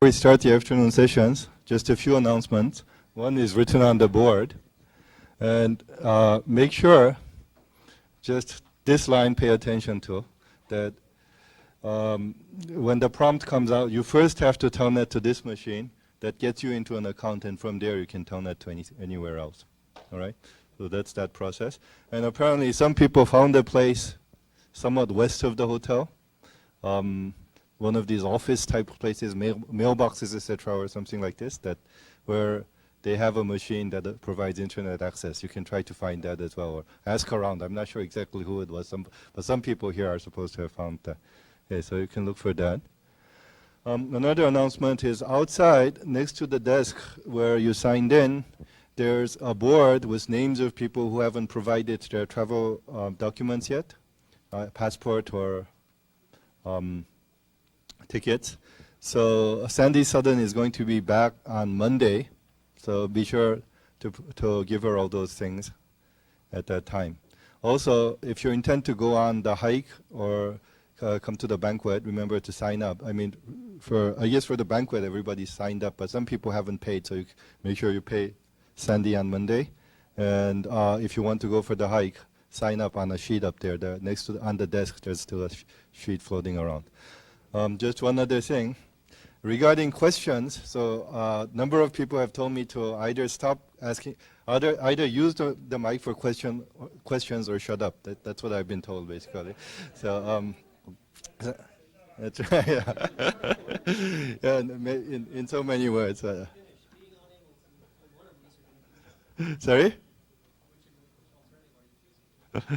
We start the afternoon sessions. Just a few announcements. One is written on the board. And make sure, just this line pay attention to, that when the prompt comes out, you first have to telnet to this machine. That gets you into an account, and from there you can telnet to anywhere else. All right? So that's that process. And apparently some people found a place somewhat west of the hotel. One of these office type places, mailboxes, etc., or something like this, that where they have a machine that provides internet access. You can try to find that as well, or ask around. I'm not sure exactly who it was, but some people here are supposed to have found that. Okay, so you can look for that. Another announcement is outside, next to the desk where you signed in, there's a board with names of people who haven't provided their travel documents yet, passport or tickets. So Sandy Sutton is going to be back on Monday, so be sure to give her all those things at that time. Also, if you intend to go on the hike or come to the banquet, remember to sign up. I mean, I guess for the banquet, everybody's signed up, but some people haven't paid, so you make sure you pay Sandy on Monday. And if you want to go for the hike, sign up on a sheet up there. Next to on the desk, there's still a sheet floating around. Just one other thing. Regarding questions, so a number of people have told me to either stop asking, either use the mic for questions or shut up. That's what I've been told, basically. So that's right. Yeah. Yeah, in so many words. Sorry?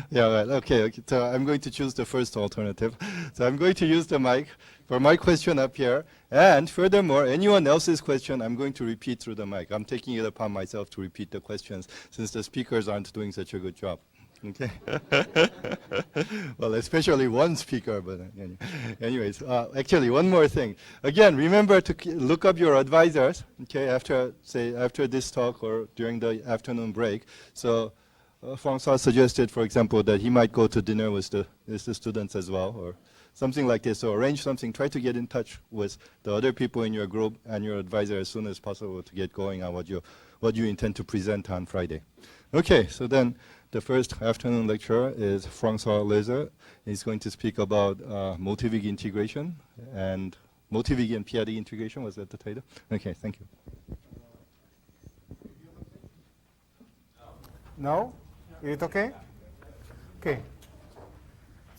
Yeah, right. Okay. So I'm going to choose the first alternative. So I'm going to use the mic for my question up here. And furthermore, anyone else's question, I'm going to repeat through the mic. I'm taking it upon myself to repeat the questions since the speakers aren't doing such a good job. Okay. Well, especially one speaker, but anyways, actually one more thing. Again, remember to look up your advisors, okay, after this talk or during the afternoon break. So François suggested, for example, that he might go to dinner with the students as well, or something like this. So arrange something, try to get in touch with the other people in your group and your advisor as soon as possible to get going on what you intend to present on Friday. Okay, so then the first afternoon lecturer is François Loeser. He's going to speak about Motivic integration and Motivic and p-adic integration. Was that the title? Okay, thank you. No? Is it okay? Okay.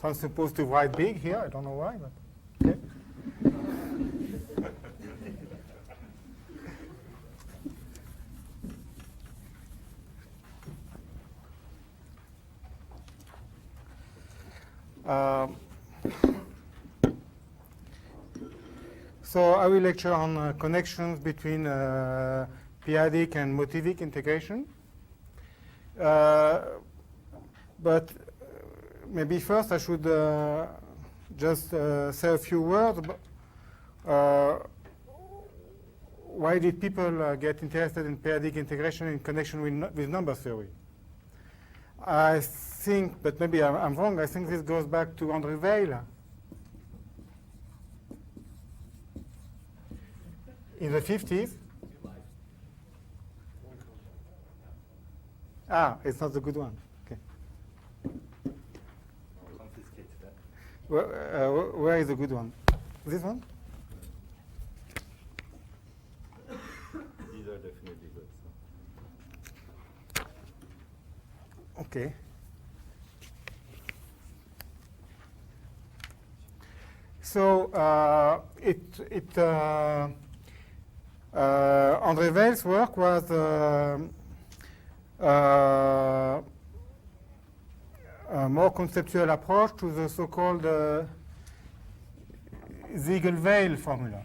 So I'm supposed to write big here. I don't know why, but okay. So I will lecture on connections between p-adic and Motivic integration. But maybe first I should just say a few words about why did people get interested in p-adic integration in connection with number theory. I think, but maybe I'm wrong, I think this goes back to André Weil in the 50s. Ah, it's not the good one. Okay. Where is the good one? This one? These are definitely good. Okay. So André Weil's work was a more conceptual approach to the so-called Siegel-Weil formula.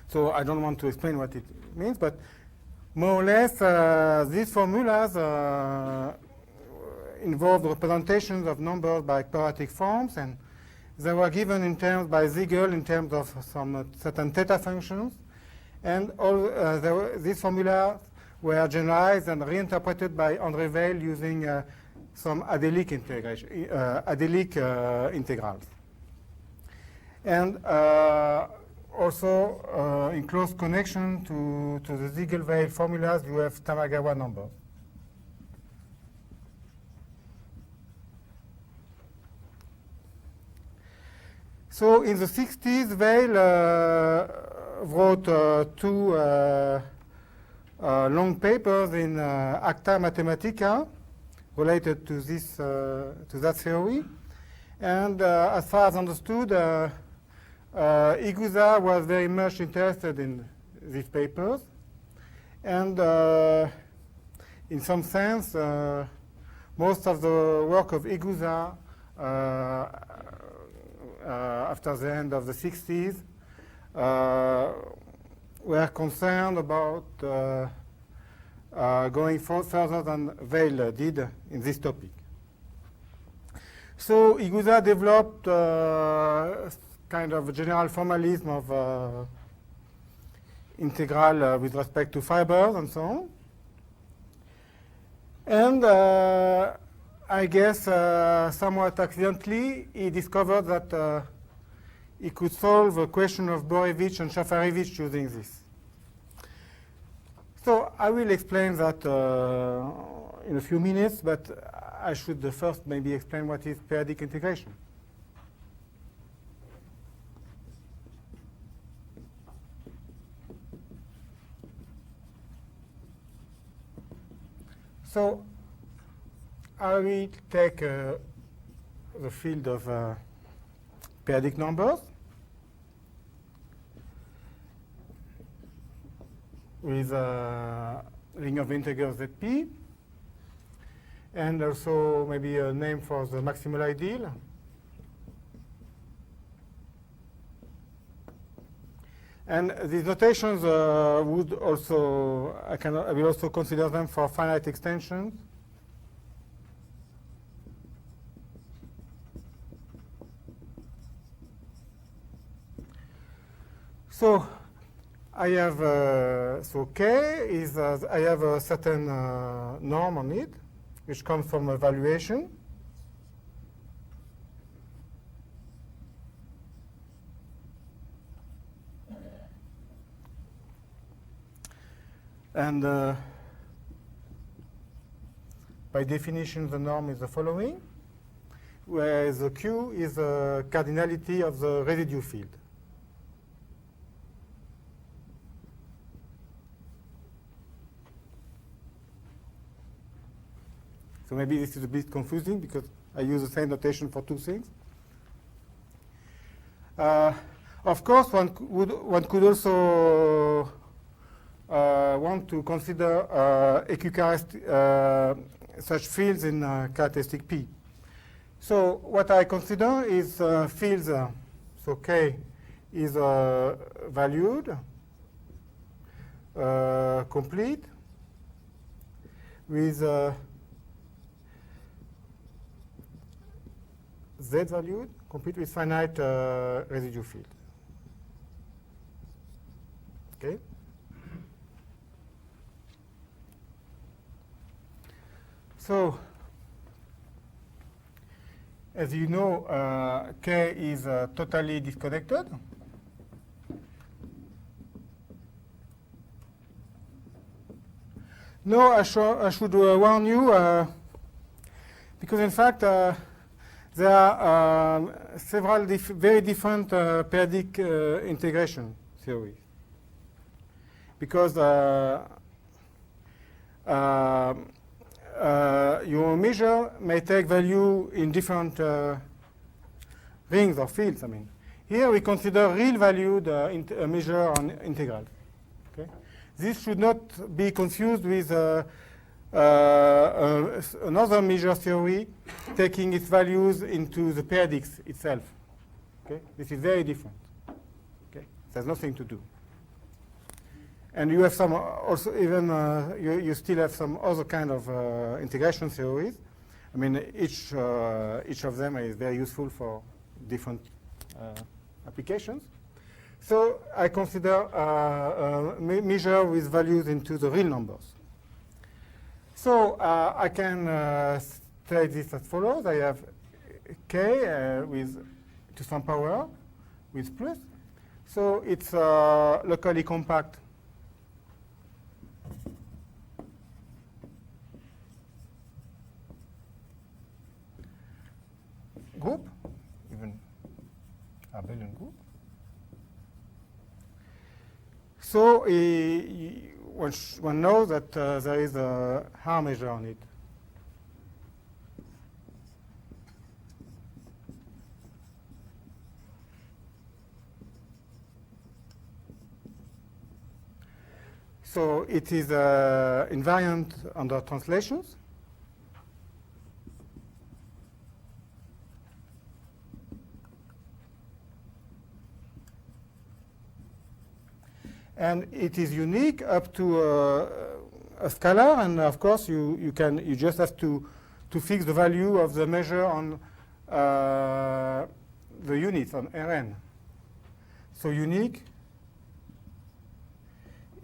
So I don't want to explain what it means, but more or less these formulas involved representations of numbers by quadratic forms, and they were given in terms by Siegel in terms of some certain theta functions, and all these formulas were generalized and reinterpreted by André Weil using some adelic integration, adelic integrals. And also, in close connection to the Ziegler-Weil formulas, you have Tamagawa numbers. So in the 60s, Weil wrote two long papers in Acta Mathematica related to this to that theory. And as far as understood, Iguza was very much interested in these papers. And in some sense, most of the work of Iguza after the end of the 60s were concerned about going further than Weil did in this topic. So Iguza developed kind of a general formalism of integral with respect to fibers and so on. And I guess somewhat accidentally, he discovered that he could solve a question of Borevich and Shafarevich using this. So I will explain that in a few minutes, but I should first maybe explain what is p-adic integration. So I will take the field of p-adic numbers with a ring of integers Zp, and also maybe a name for the maximal ideal. And these notations would also, I will also consider them for finite extensions. So I have, so K is, I have a certain norm on it, which comes from evaluation. And by definition, the norm is the following, whereas the Q is the cardinality of the residue field. So maybe this is a bit confusing because I use the same notation for two things. Of course, one could also want to consider such fields in characteristic P. So what I consider is fields, so K is valued, complete, with Z valued, complete with finite residue field. Okay? So, as you know, K is totally disconnected. No, I should warn you, because in fact, there are several very different p-adic integration theories. Because your measure may take value in different rings or fields. I mean, here we consider real valued measure on integral. Okay? This should not be confused with another measure theory taking its values into the p-adics itself. Okay? This is very different. Okay? There's nothing to do. And you have some also even you still have some other kind of integration theories. I mean, each of them is very useful for different applications. So I consider measure with values into the real numbers. So I can illustrate this as follows. I have k with to some power with plus. So it's a locally compact group, even abelian group. So one knows that there is a Haar measure on it. So it is invariant under translations. And it is unique up to a scalar, and of course you just have to fix the value of the measure on the units on Rn. So unique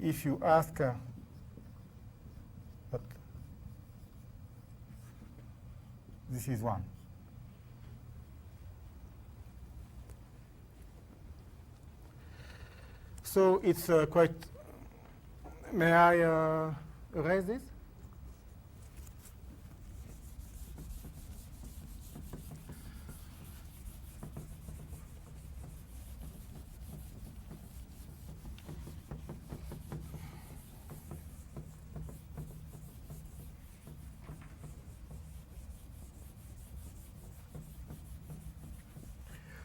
if you ask but this is 1. So it's quite. May I erase this?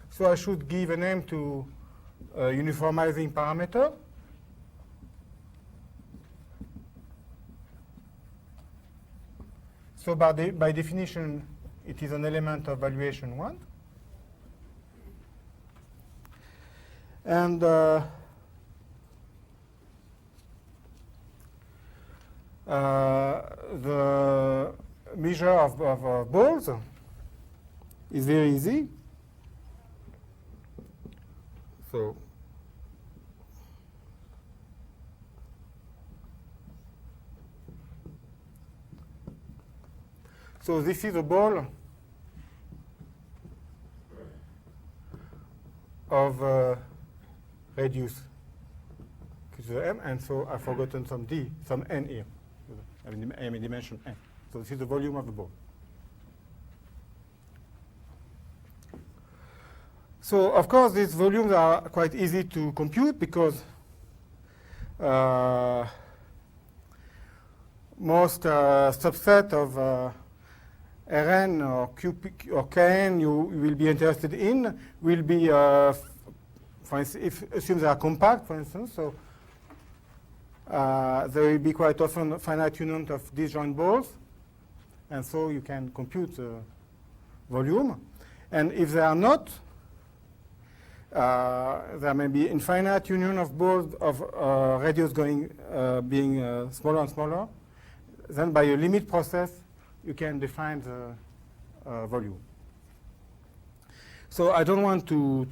So I should give a name to uniformizing parameter. So by definition, it is an element of valuation 1. And the measure of balls is very easy. So this is a ball of radius to the m, and so I've forgotten some n here. I mean dimension n. So this is the volume of the ball. So of course these volumes are quite easy to compute because most subset of Rn or Qp or Kn you will be interested in will be, for instance, if assume they are compact, for instance, so there will be quite often finite union of disjoint balls, and so you can compute the volume. And if they are not, there may be infinite union of balls of radius going being smaller and smaller. Then by a limit process, you can define the volume. So I don't want to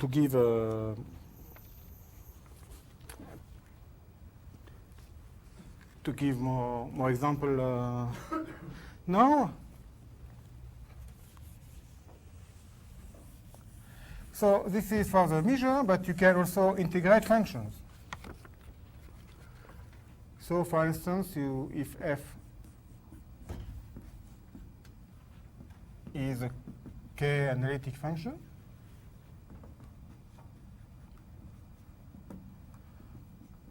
give more example now. So this is for the measure, but you can also integrate functions. So for instance, if f is a k analytic function,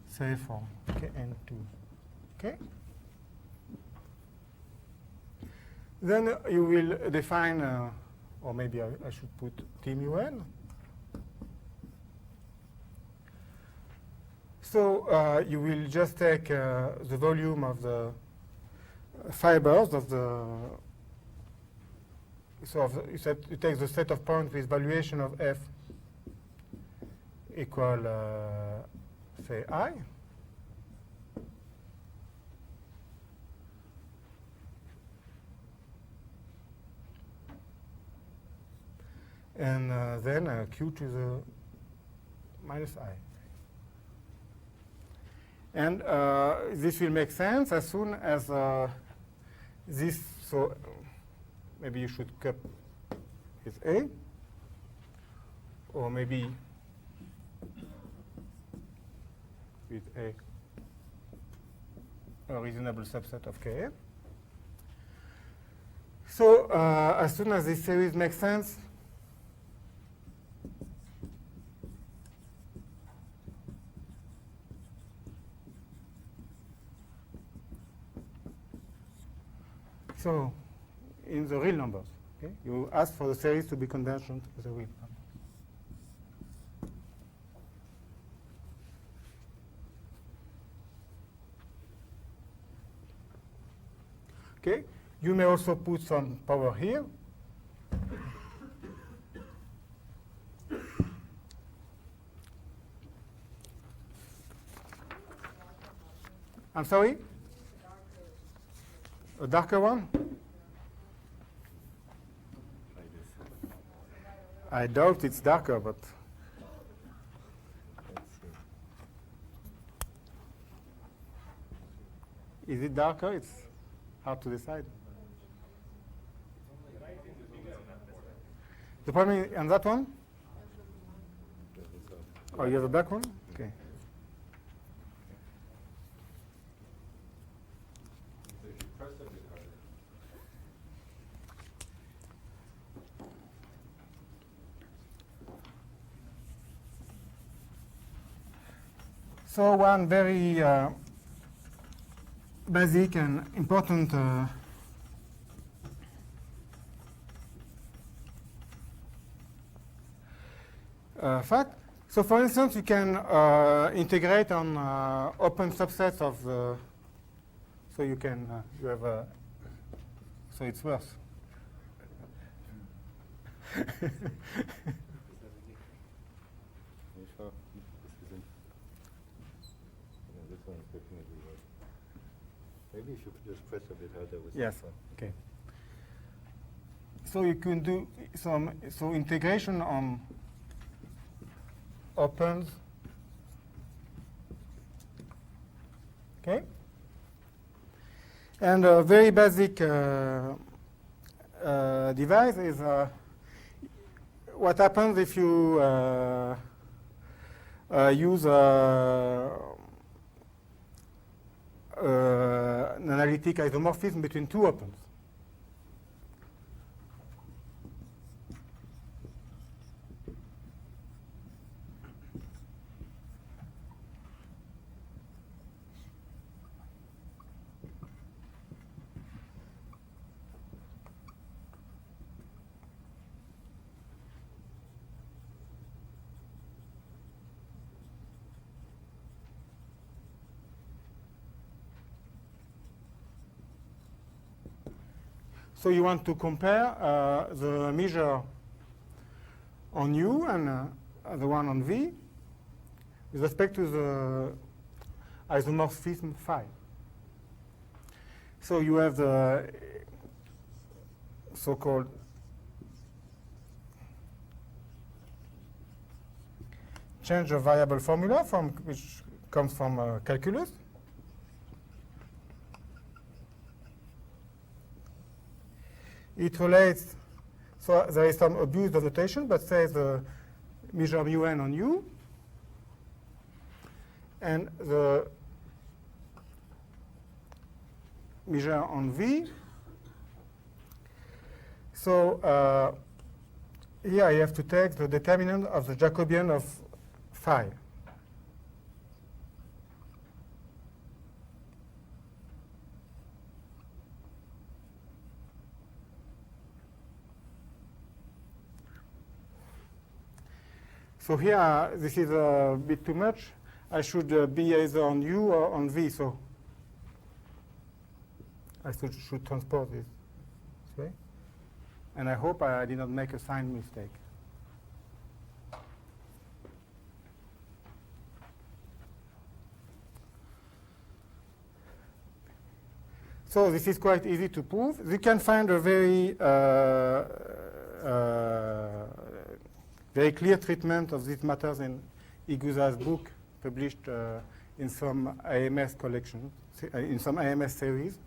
say from kn to k, then you will define, or maybe I should put T mu n. So you will just take the volume of the fibers of the. So you take the set of points with valuation of f equal, say, I. And then q to the minus I. And this will make sense as soon as this, so maybe you should cup with A, or maybe with a reasonable subset of Ka. So as soon as this series makes sense, so in the real numbers, okay, you ask for the series to be convergent to the real numbers. Okay, you may also put some power here. I'm sorry? A darker one? I doubt it's darker, but is it darker? It's hard to decide. The problem is on that one? Oh, you have a black one? Okay. So one very basic and important fact. So for instance, you can integrate on open subsets of the, so you can, you have a, so it's worse. Maybe you should just press a bit harder with Yes. this one. Okay. So you can do some integration on opens. Okay. And a very basic device is what happens if you use an analytic isomorphism between two opens. So you want to compare the measure on U and the one on V with respect to the isomorphism phi. So you have the so-called change of variable formula which comes from calculus. It relates, so there is some abuse of notation, but says the measure mu n on U and the measure on V. So here I have to take the determinant of the Jacobian of phi. So here, this is a bit too much. I should be either on U or on V. So I should transpose this way. And I hope I did not make a sign mistake. So this is quite easy to prove. You can find a very very clear treatment of these matters in Iguza's book, published in some AMS collection, in some AMS series.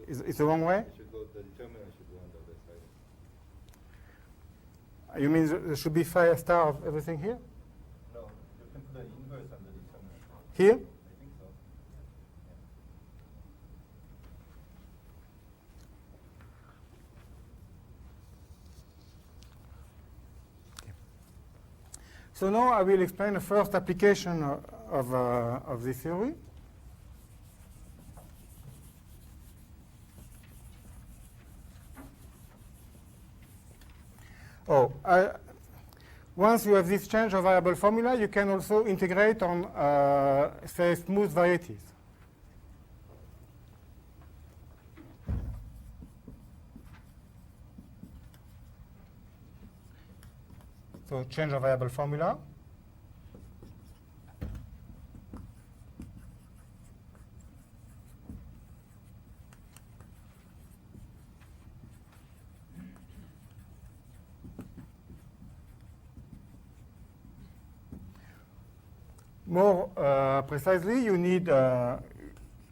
Is the wrong way? The determinant should go on the other side. You mean there should be phi star of everything here? No, you can put the inverse on the determinant. Here? I think so. So now I will explain the first application of this theory. Once you have this change of variable formula, you can also integrate on, say, smooth varieties. So change of variable formula. More precisely, you need,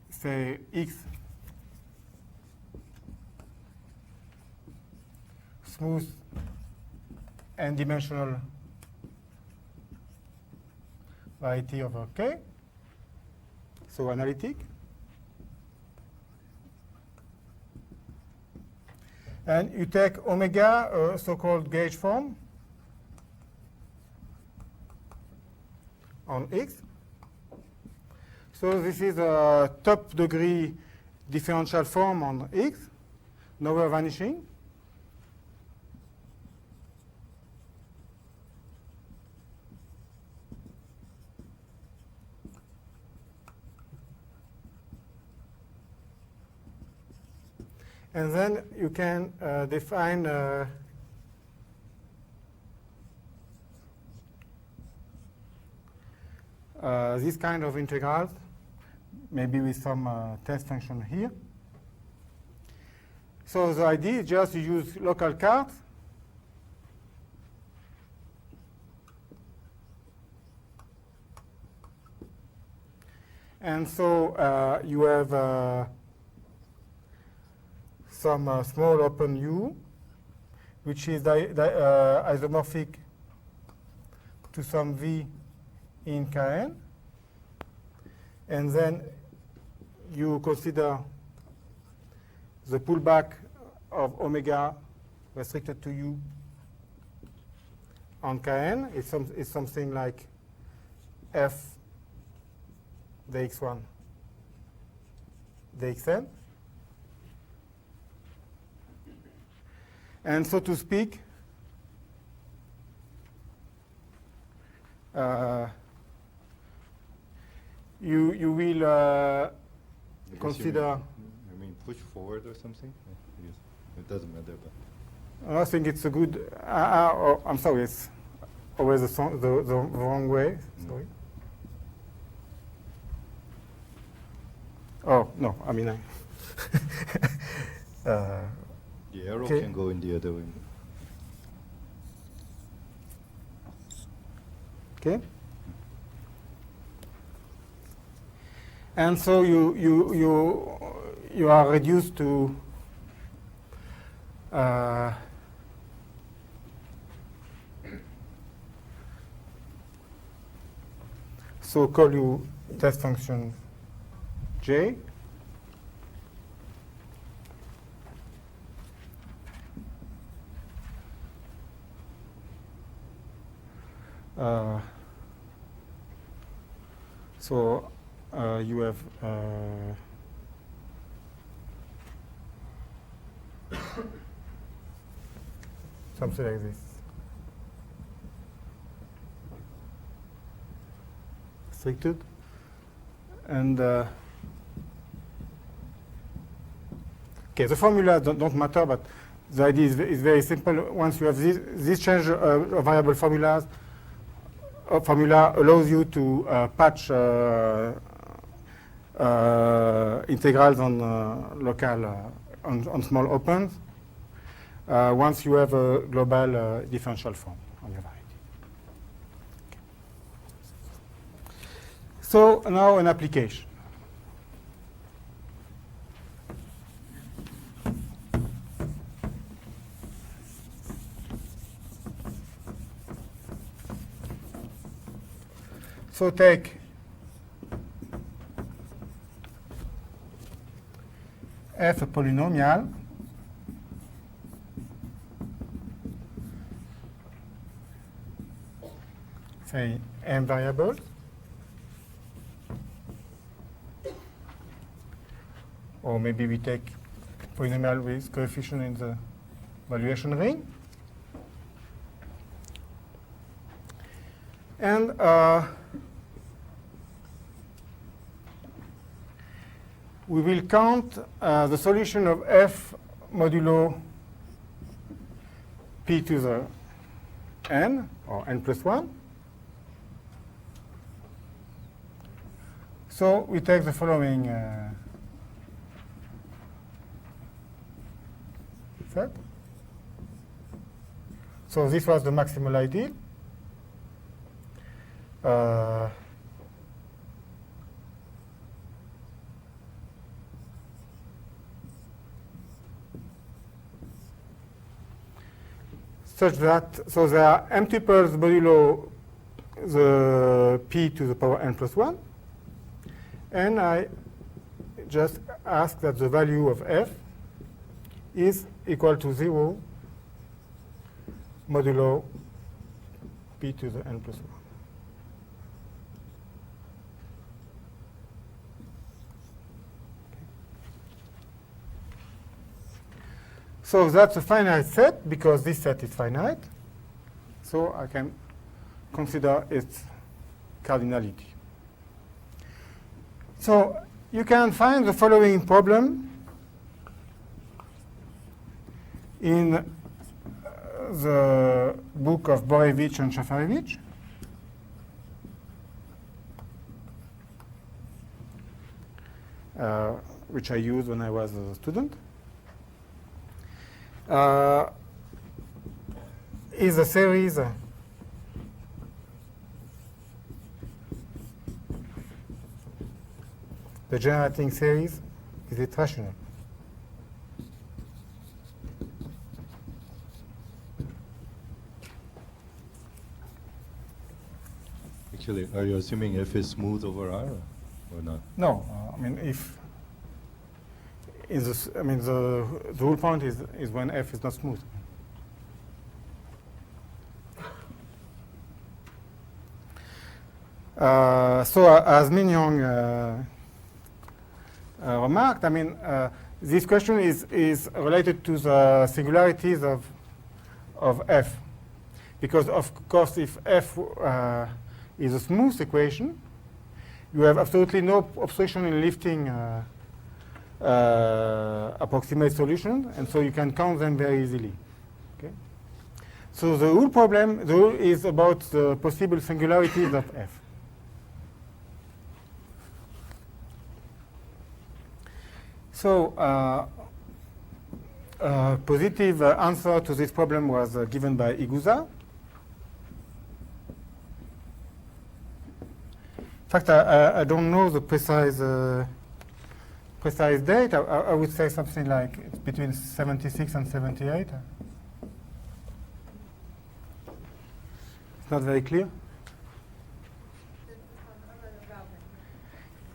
say, X smooth n-dimensional variety over K, so analytic. And you take omega, so-called gauge form, on X. So this is a top degree differential form on X, nowhere vanishing. And then you can define this kind of integrals, maybe with some test function here. So the idea is just to use local cards. And so you have some small open U, which is isomorphic to some V in Kn. And then you consider the pullback of omega restricted to U on Kn. It's something like F dx1 dxn. And so to speak, you will consider. I mean, push forward or something. I guess it doesn't matter, but I think it's a good. Oh, I'm sorry, it's always the wrong way. Sorry. Oh no, I mean the arrow okay. can go in the other way. Okay. And so you are reduced to so call you test function J. So you have something like this. Restricted. And okay, the formula don't matter, but the idea is very simple. Once you have this change of variable formulas, formula allows you to patch integrals on local on small opens. Once you have a global differential form on your variety. Okay. So now an application. So take f a polynomial say m variables, or maybe we take polynomial with coefficient in the valuation ring. And we will count the solution of f modulo p to the n, or n plus 1. So we take the following set. So this was the maximal ideal. Such that, so there are m tuples modulo the p to the power n plus 1. And I just ask that the value of f is equal to 0 modulo p to the n plus 1. So that's a finite set because this set is finite. So I can consider its cardinality. So you can find the following problem in the book of Borevich and Shafarevich. Which I used when I was a student. Is a series the generating series, is it rational? Actually, are you assuming f is smooth over R or not? No, I mean if in this, I mean the whole point is when f is not smooth. So as Min-Young remarked, I mean this question is related to the singularities of f, because of course if f is a smooth equation, you have absolutely no obstruction in lifting approximate solution, and so you can count them very easily. Okay. So the whole problem, the rule is about the possible singularities of f. So a positive answer to this problem was given by Iguza. In fact, I don't know the precise date. I would say something like it's between 76 and 78. It's not very clear.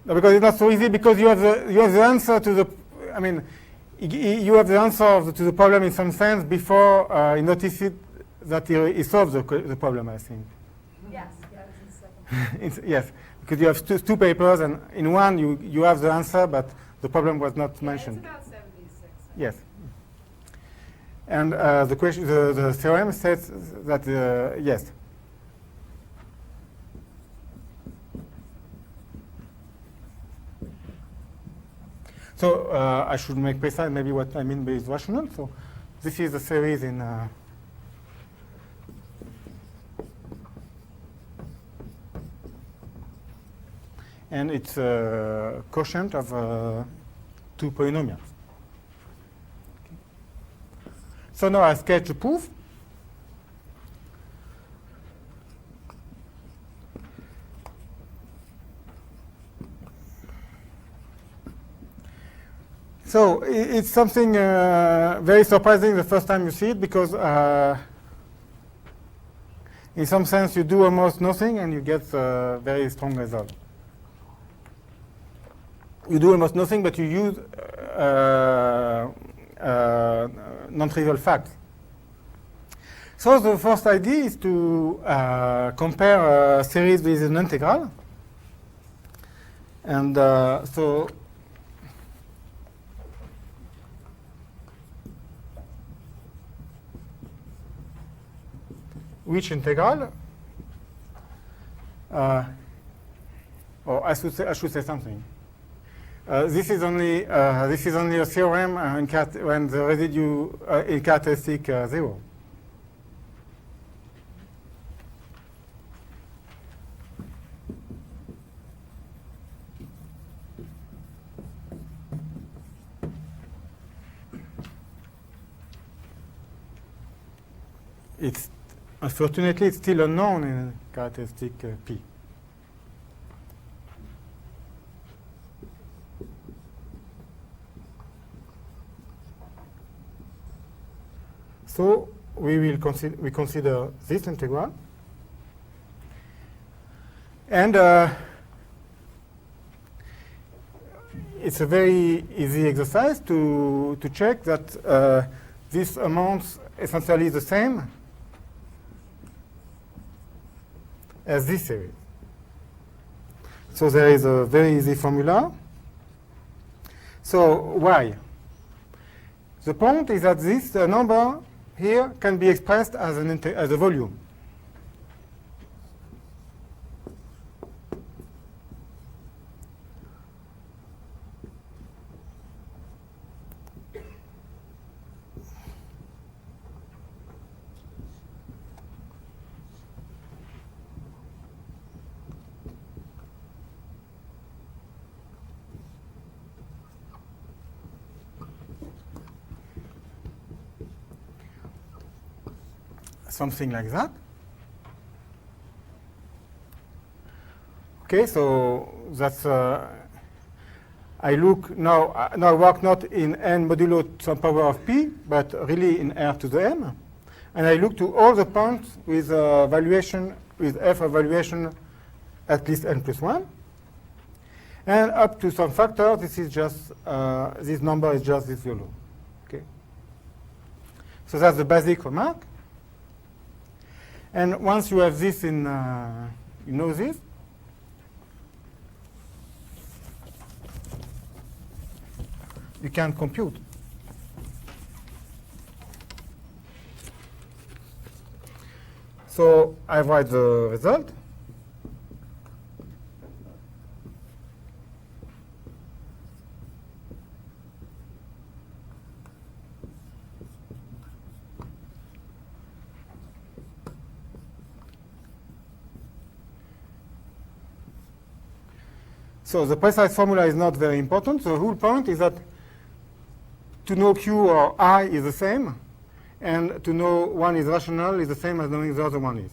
No, because it's not so easy, because you have the answer to the, I mean, you have the answer to the problem in some sense before you notice it that he solves the problem, I think. Yes, that was the second. Yes, because you have two papers, and in one you have the answer, but the problem was not mentioned. It's about 76. Yes. And the question, the theorem says that yes. So I should make precise maybe what I mean by is rational. So this is a series in and it's a quotient of two polynomials. Okay. So now I sketch a proof. So it's something very surprising the first time you see it, because in some sense, you do almost nothing and you get a very strong result. You do almost nothing, but you use non-trivial facts. So the first idea is to compare a series with an integral. And so which integral? Or I should say something. This is only a theorem when the residue is characteristic 0. It's unfortunately it's still unknown in characteristic P. So we consider this integral, and it's a very easy exercise to check that this amounts essentially the same as this series. So there is a very easy formula. So why? The point is that this number here can be expressed as a volume. Something like that. Okay, so that's I look now. Now I work not in n modulo some power of p, but really in r to the m, and I look to all the points with valuation with f evaluation at least n plus 1, and up to some factor. This is just this number is just this YOLO. Okay. So that's the basic remark. And once you have this in, you know this, you can compute. So I write the result. So the precise formula is not very important. The whole point is that to know Q or I is the same, and to know one is rational is the same as knowing the other one is.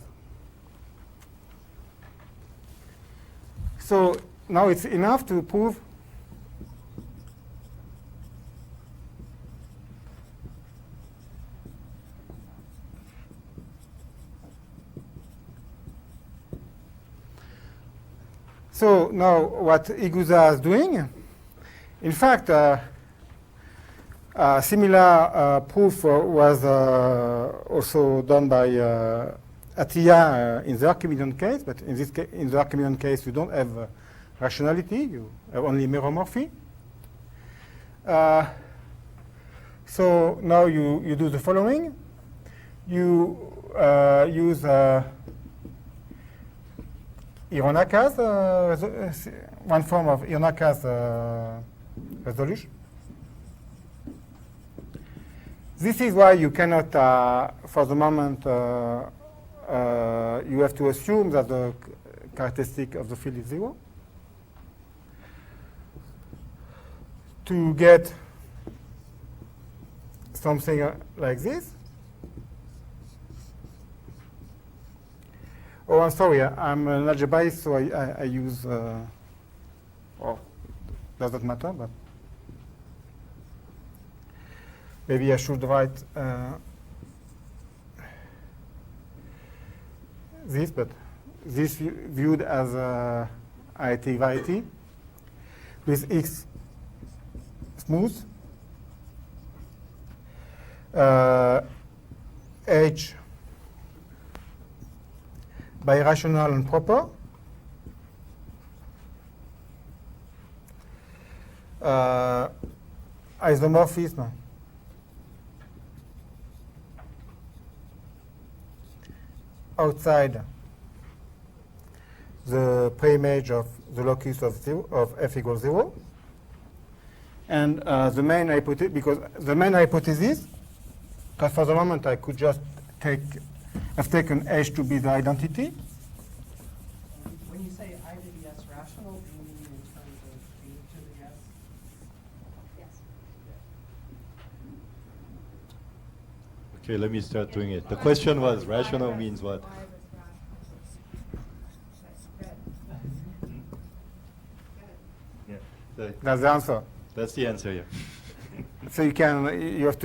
So now it's enough to prove So now what Iguza is doing, in fact, similar proof was also done by Atiyah in the Archimedean case, but in this in the Archimedean case, you don't have rationality; you have only meromorphy. So now you do the following: you use Hironaka's one form of Hironaka's resolution. This is why you cannot, for the moment, you have to assume that the characteristic of the field is 0. To get something like this. Oh, I'm sorry, I'm an algebraist, so I use, doesn't matter, but maybe I should write this, but this viewed as arithmetic variety with x smooth, h birational and proper, isomorphism outside the preimage of the locus of f equals 0. And the main hypothesis, because the main hypothesis, because for the moment I could just have taken H to be the identity. When you say I to the S rational, do you mean in terms of B to the S? Yes. Okay, let me start doing it. The question was, rational means what? Why was rational? Good. Good. That's the answer. That's the answer, yeah. So you have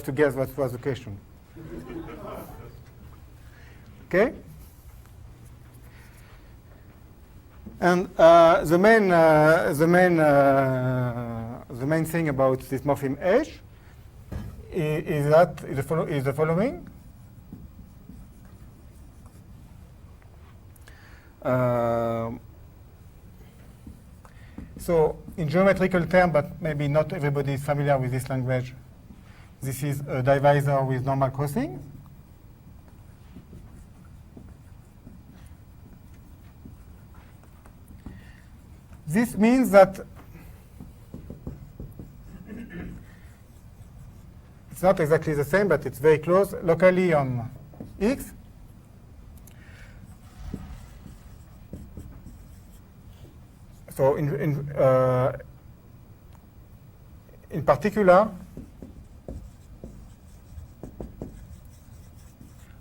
to guess what was the question. Okay? And the main thing about this morpheme H is the following. So in geometrical terms, but maybe not everybody is familiar with this language, this is a divisor with normal crossing. This means that it's not exactly the same, but it's very close. Locally on X, so in particular,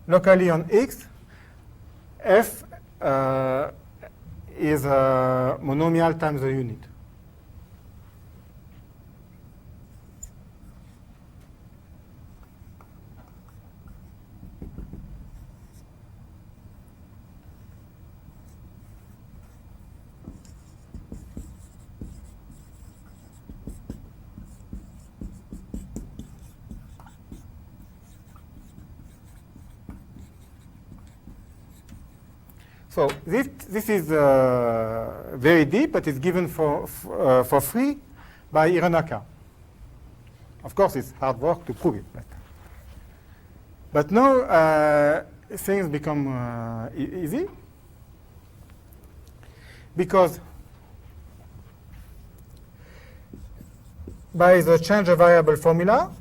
locally on X, F is a monomial times the unit. So this is very deep, but it's given for free by Hironaka. Of course, it's hard work to prove it. But now things become easy, because by the change of variable formula,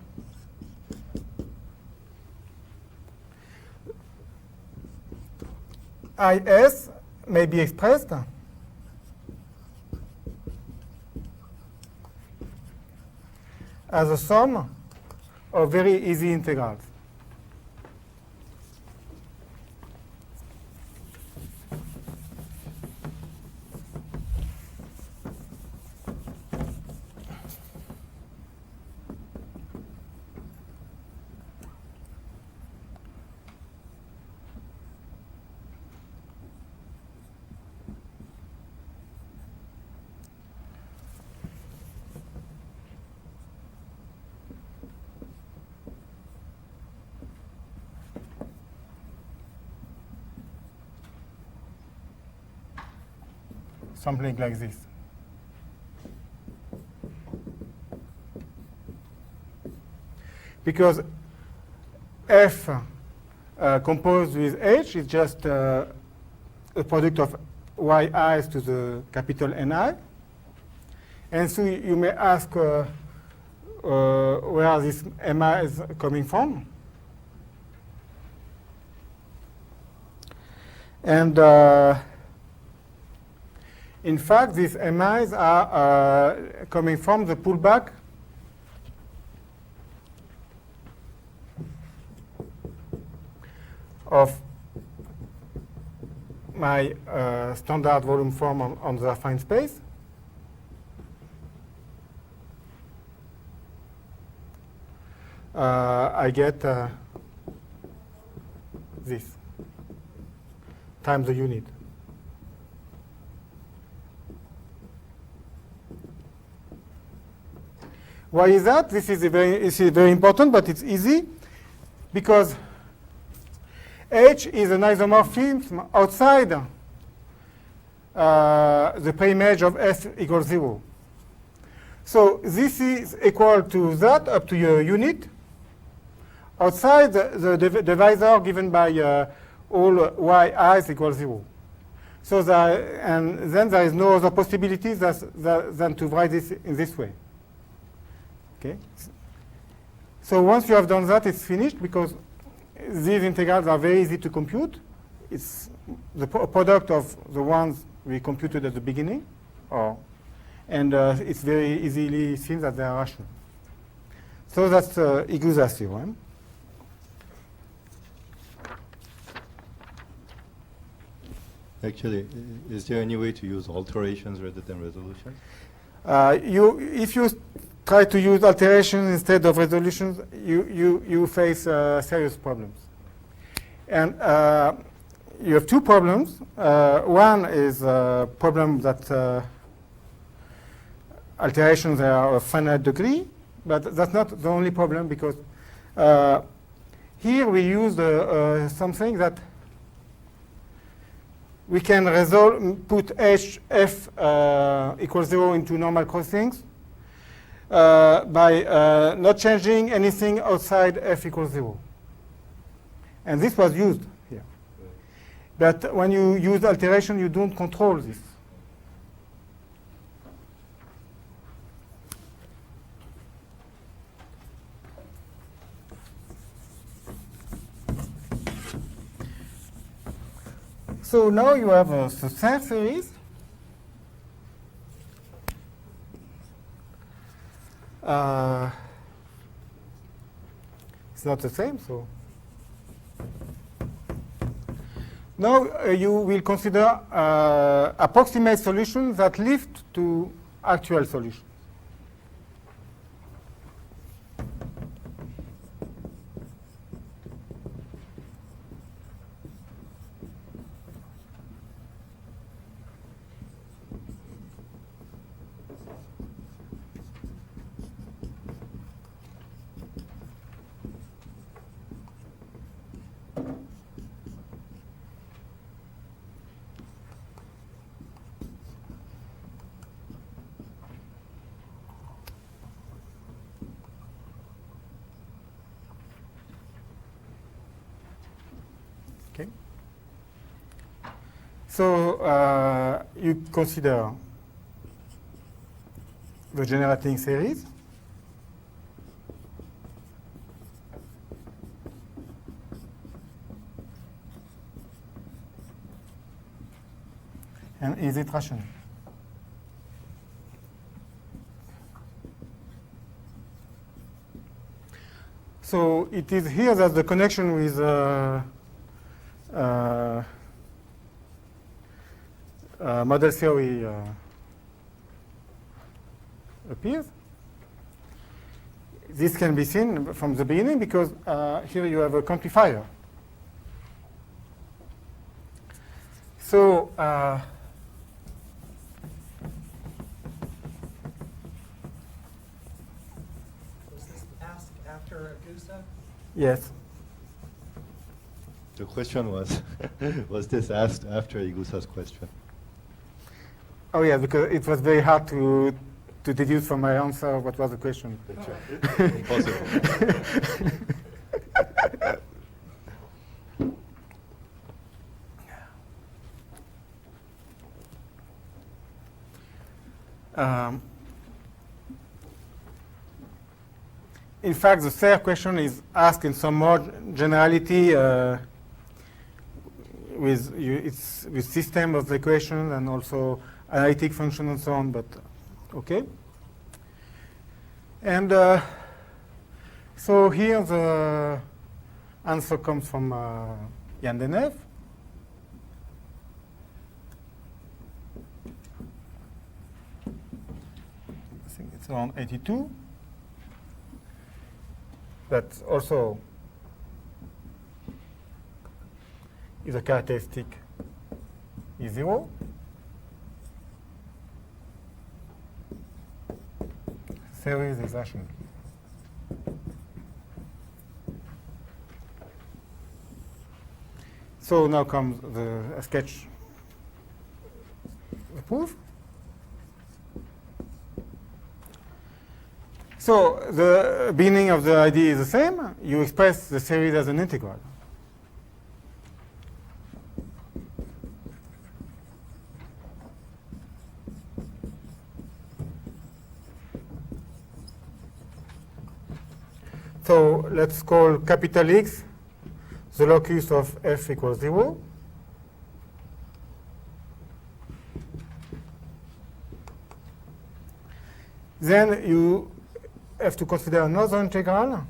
IS may be expressed as a sum of very easy integrals. Something like this. Because F composed with H is just a product of yi's to the capital Ni. And so you may ask where this mi is coming from. And in fact, these MIs are coming from the pullback of my standard volume form on the affine space. I get this. times the unit. Why is that? This is very important, but it's easy because H is an isomorphism outside the preimage of S equals 0. So this is equal to that up to your unit outside the divisor given by all yi's equals 0. So and then there is no other possibility than to write this in this way. Okay. So once you have done that, it's finished because these integrals are very easy to compute. It's the product of the ones we computed at the beginning, and it's very easily seen that they are rational. So that's Iguza's theorem. Actually, is there any way to use alterations rather than resolutions? If you try to use alterations instead of resolutions, you face serious problems. And you have two problems. One is a problem that alterations are of finite degree, but that's not the only problem because here we use something that we can put f equals 0 into normal crossings by not changing anything outside f equals 0. And this was used here. But when you use alteration, you don't control this. So now you have a Serre series. It's not the same, so. Now you will consider approximate solutions that lift to actual solutions. Okay. So you consider the generating series. And is it rational? So it is here that the connection with model theory appears. This can be seen from the beginning because here you have a quantifier. So Was this asked after Agusa? yes. The question was, was this asked after Igusa's question? Oh yeah, because it was very hard to deduce from my answer what was the question. Impossible. In fact, the Serre question is asked in some more generality with system of equations and also analytic function and so on, but okay. And so here the answer comes from Yann Deneuve. I think it's around 82. That also is a characteristic is 0. Series is rational. So now comes the sketch, the proof. So the beginning of the idea is the same. You express the series as an integral. So let's call capital X the locus of f equals 0. Then you have to consider another integral.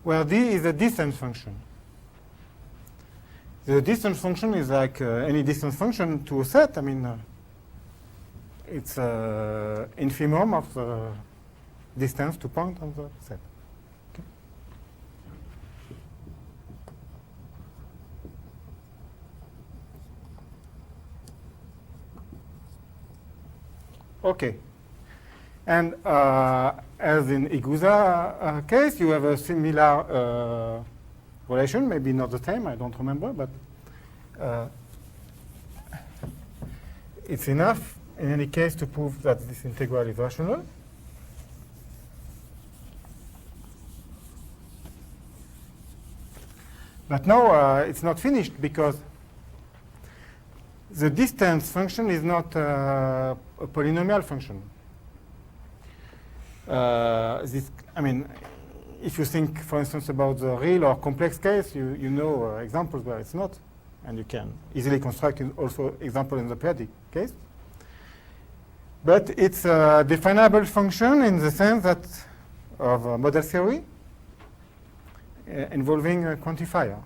Where d is a distance function. The distance function is like any distance function to a set. I mean, it's an infimum of the distance to point on the set. Okay. And as in Iguza case, you have a similar relation, maybe not the same, I don't remember, but it's enough in any case to prove that this integral is rational. But now it's not finished because the distance function is not a polynomial function. I mean, if you think, for instance, about the real or complex case, you know examples where it's not, and you can easily construct also example in the p-adic case. But it's a definable function in the sense that of a model theory involving a quantifier.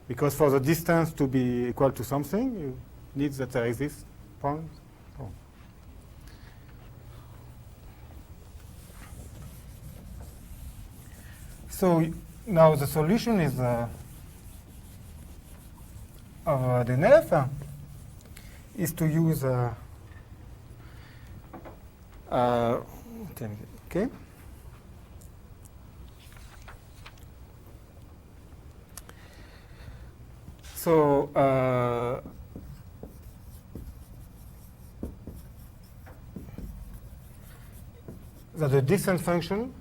Because for the distance to be equal to something, you need that there exists points. So now the solution is of the NF is to use okay. So that the distance function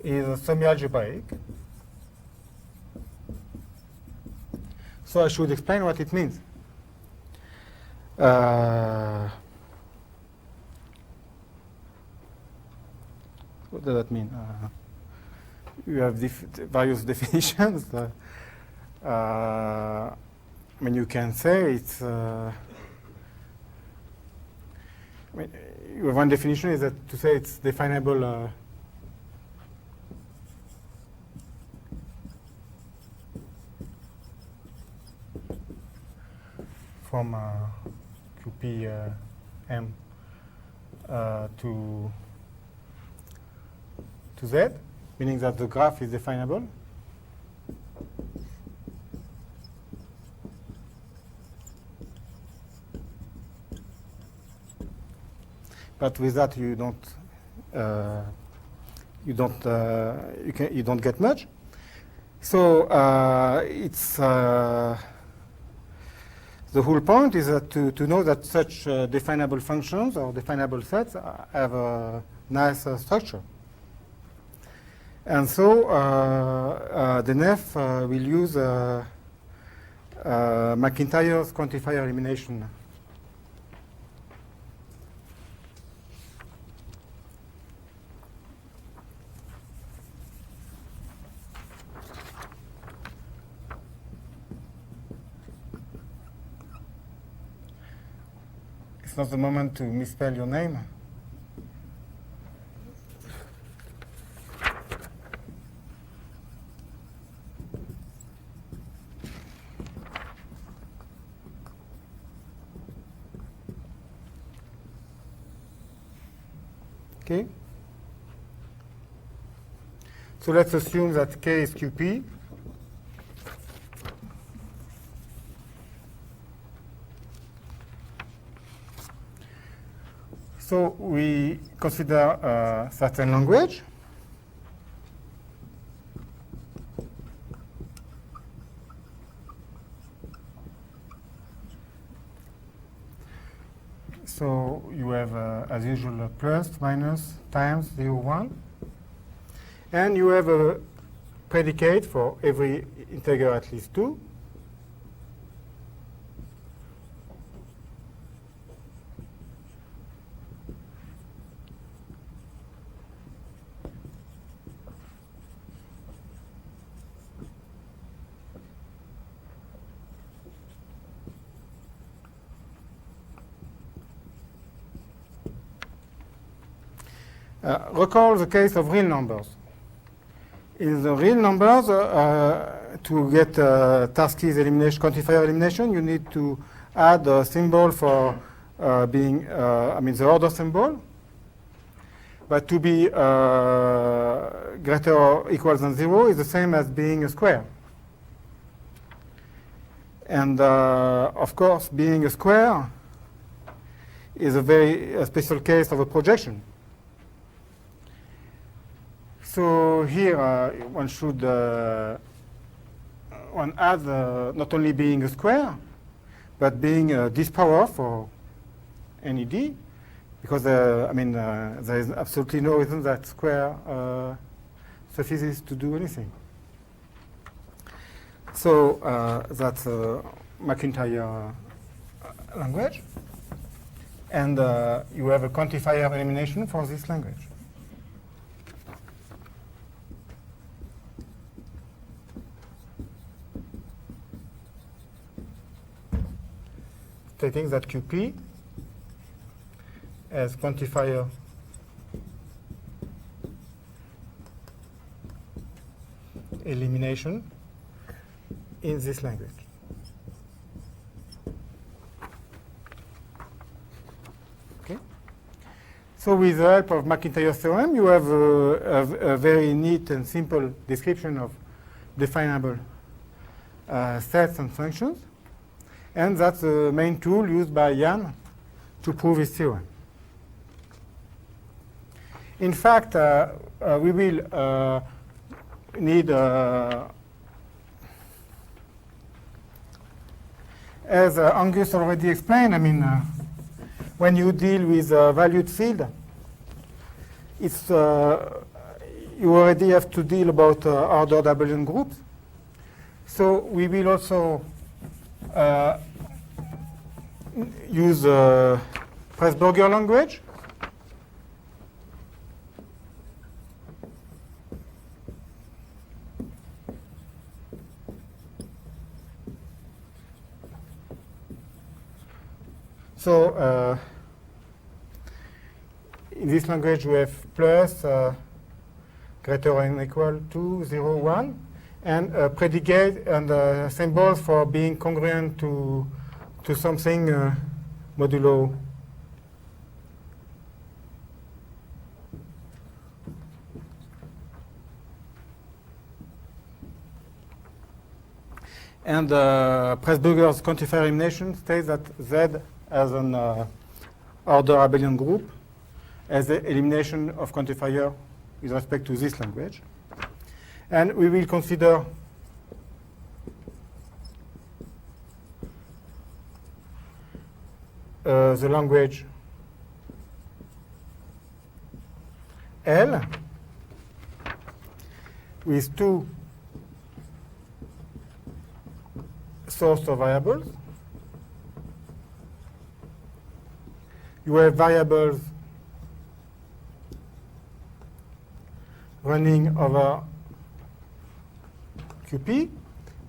is semi-algebraic. So I should explain what it means. What does that mean? You have various definitions. I mean, you can say it's. I mean, you have one definition is that to say it's definable. From QP M to Z, meaning that the graph is definable. But with that, you don't get much. So it's. The whole point is that to know that such definable functions or definable sets have a nice structure. And so the NF will use McIntyre's quantifier elimination. It's not the moment to misspell your name. Okay? So let's assume that K is QP. So we consider a certain language. So you have, as usual, a plus, minus, times, 0, 1. And you have a predicate for every integer at least 2. Recall the case of real numbers. In the real numbers, to get Tarski's elimination, quantifier elimination, you need to add a symbol for being, the order symbol. But to be greater or equal than 0 is the same as being a square. And of course, being a square is a very special case of a projection. So here one should add not only being a square, but being this power for any d, because there is absolutely no reason that square suffices to do anything. So that's McIntyre language, and you have a quantifier elimination for this language. Stating that QP as quantifier elimination in this language. Okay. So with the help of McIntyre's theorem, you have a very neat and simple description of definable sets and functions. And that's the main tool used by Jan to prove his theorem. In fact, we will need, as Angus already explained, when you deal with a valued field, it's, you already have to deal about ordered abelian groups. So we will also use Pressburger language. So in this language we have plus greater than or equal to 0, 1. And predicate and symbols for being congruent to something modulo and Pressburger's quantifier elimination states that Z as an order abelian group as the elimination of quantifier with respect to this language. And we will consider the language L with two source of variables. You have variables running over QP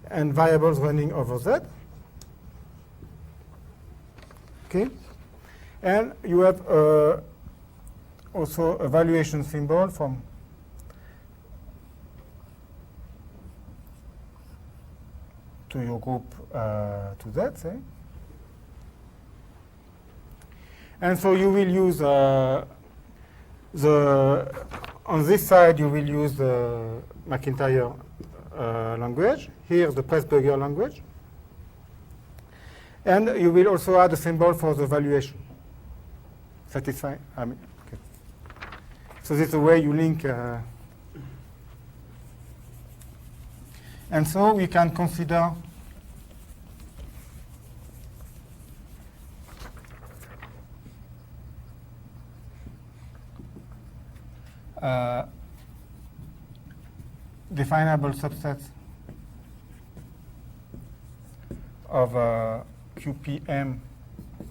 and variables running over Z. Okay, and you have also a valuation symbol from to your group to Z, say. And so you will use On this side, you will use the McIntyre language. Here, the Pressburger language. And you will also add a symbol for the valuation. Satisfying? I mean, okay. So this is the way you link. And so we can consider definable subsets of QPM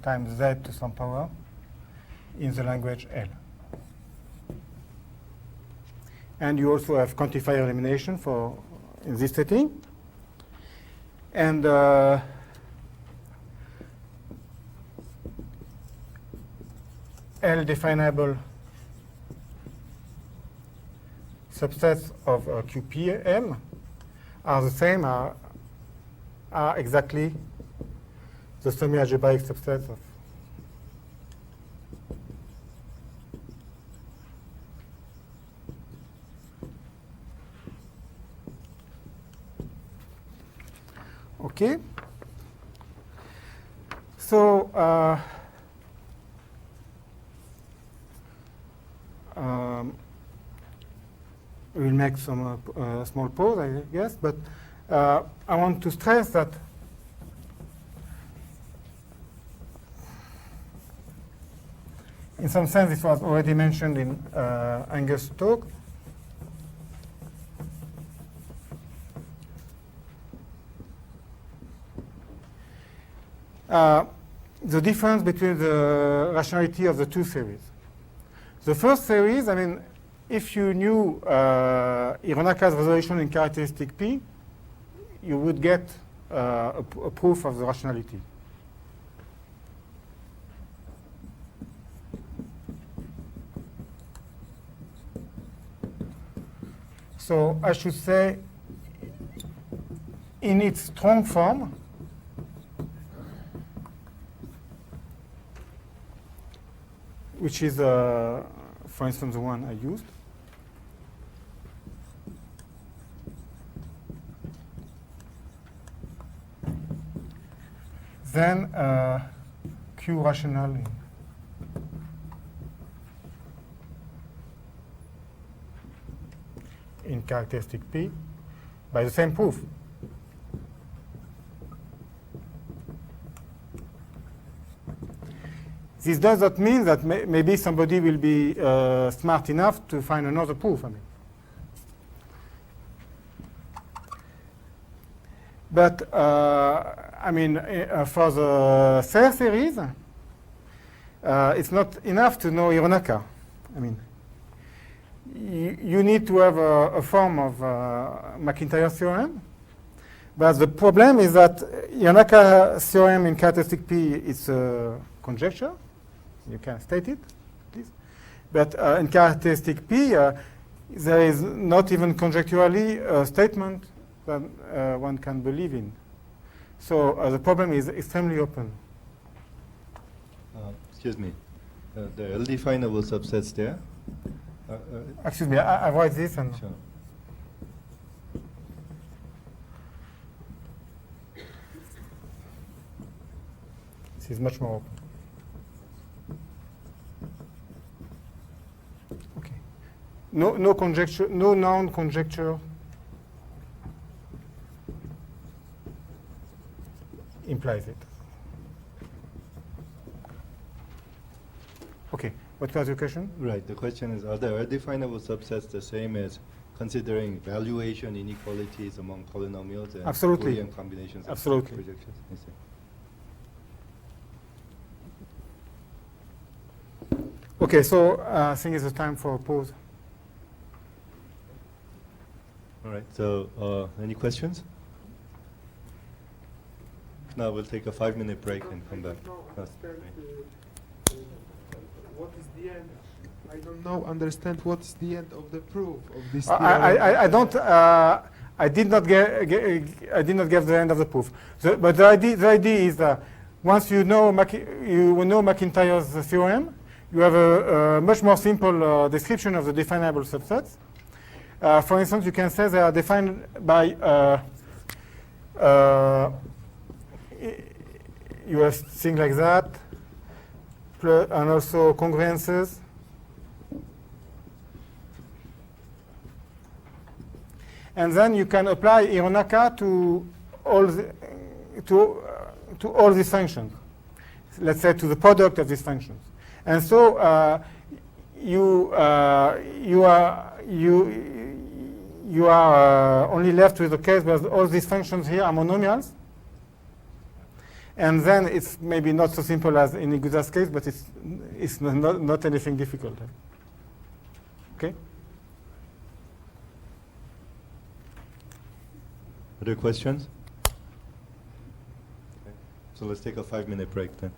times Z to some power in the language L. And you also have quantifier elimination for in this setting. And L definable subsets of QPM are the same, are exactly the semi-algebraic subsets of okay. So we'll make some small pause, I guess, but I want to stress that in some sense this was already mentioned in Angus' talk. The difference between the rationality of the two series. The first series, I mean, if you knew Hironaka's resolution in characteristic P, you would get a proof of the rationality. So I should say, in its strong form, which is, for instance, the one I used, then Q rational in characteristic P by the same proof. This does not mean that maybe somebody will be smart enough to find another proof. I mean. But I mean, for the Serre series, it's not enough to know Hironaka. I mean, you need to have a form of McIntyre theorem. But the problem is that Hironaka theorem in characteristic P is a conjecture. You can state it, please. But in characteristic P, there is not even conjecturally a statement that one can believe in. So the problem is extremely open. Excuse me. The L-definable subsets there. Excuse me, I write this and. Sure. This is much more open. Okay. No conjecture, no noun conjecture implies it. Okay. What was your question? Right. The question is, are the L-definable subsets the same as considering valuation inequalities among polynomials and Absolutely. Boolean combinations Absolutely. of projections? I see. Okay, so I think it's time for a pause. All right. So, any questions? If not, we'll take a 5-minute break and come back. Yes. What is the end? I don't know. Understand what is the end of the proof of this I don't. I did not get. I did not get the end of the proof. But the idea is that once you know McIntyre's theorem, you have a much more simple description of the definable subsets. For instance, you can say they are defined by you have things like that, and also congruences. And then you can apply Hironaka to all these functions. Let's say to the product of these functions. And so you are only left with the case where all these functions here are monomials. And then it's maybe not so simple as in Iguza's case, but it's not anything difficult. Okay? Other questions? Okay. So let's take a 5-minute break then.